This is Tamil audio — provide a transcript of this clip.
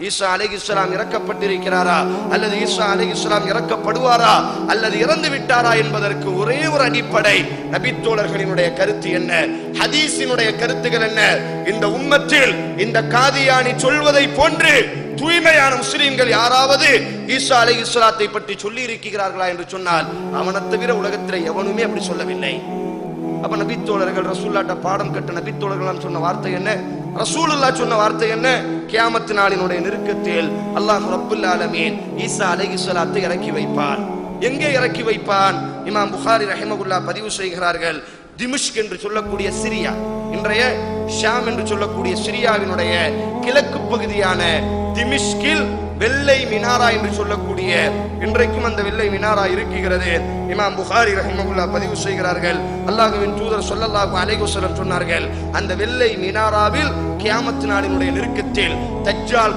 ஈசா அலைஹிஸ்ஸலாம் இறக்கப்பட்டிருக்கிறாரா அல்லது ஈசா அலைஹிஸ்ஸலாம் இறக்கப்படுவாரா அல்லது இறந்து விட்டாரா என்பதற்கு ஒரே ஒரு அடிப்படை நபித்தோழர்களினுடைய கருத்து என்ன, ஹதீஸினுடைய கருத்துகள் என்ன. இந்த உம்மத்தில் இந்த காதியானி சொல்வதை போன்று தூய்மையான முஸ்லிம்கள் யாராவது ஈசா அலைஹிஸ்ஸலாத்தை பற்றி சொல்லி இருக்கிறார்களா என்று சொன்னால் அவனை தவிர உலகத்தில் எவனுமே அப்படி சொல்லவில்லை. அப்ப நபித்தோழர்கள் ரசூலுல்லாஹ்ட்ட பாடம் கட்ட நபித்தோழர்கள் சொன்ன வார்த்தை என்ன, ரசூலுல்லாஹ் சொன்ன வார்த்தை என்ன? கியாமத் நாளினுடைய நெருக்கத்தில் அல்லாஹ் ரப்புல் ஆலமீன் ஈசா அலைஹிஸ்ஸலாத்தை இறக்கி வைப்பான். எங்கே இறக்கி வைப்பான்? இமாம் புகாரி ரஹிமஹுல்லாஹ் பதிவு செய்கிறார்கள், திமிஷ்க் என்று சொல்லக்கூடிய சிரியா, இன்றைய ஷாம் என்று சொல்லக்கூடிய சிரியாவினுடைய கிழக்கு பகுதியான திமிஷ்கில் வெள்ளை மினாரா என்று சொல்லக்கூடிய இன்றைக்கும் அந்த வெள்ளை மினாரா இருக்கிறது. இமாம் புகாரி ரஹிமஹுல்லாஹ் பதிவு செய்கிறார்கள், அல்லாஹ்வின் தூதர் ஸல்லல்லாஹு அலைஹி வஸல்லம் சொன்னார்கள், அந்த வெள்ளை மினாராவில் கியாமத் நாளினுடைய நெருக்கத்தில் தஜ்ஜால்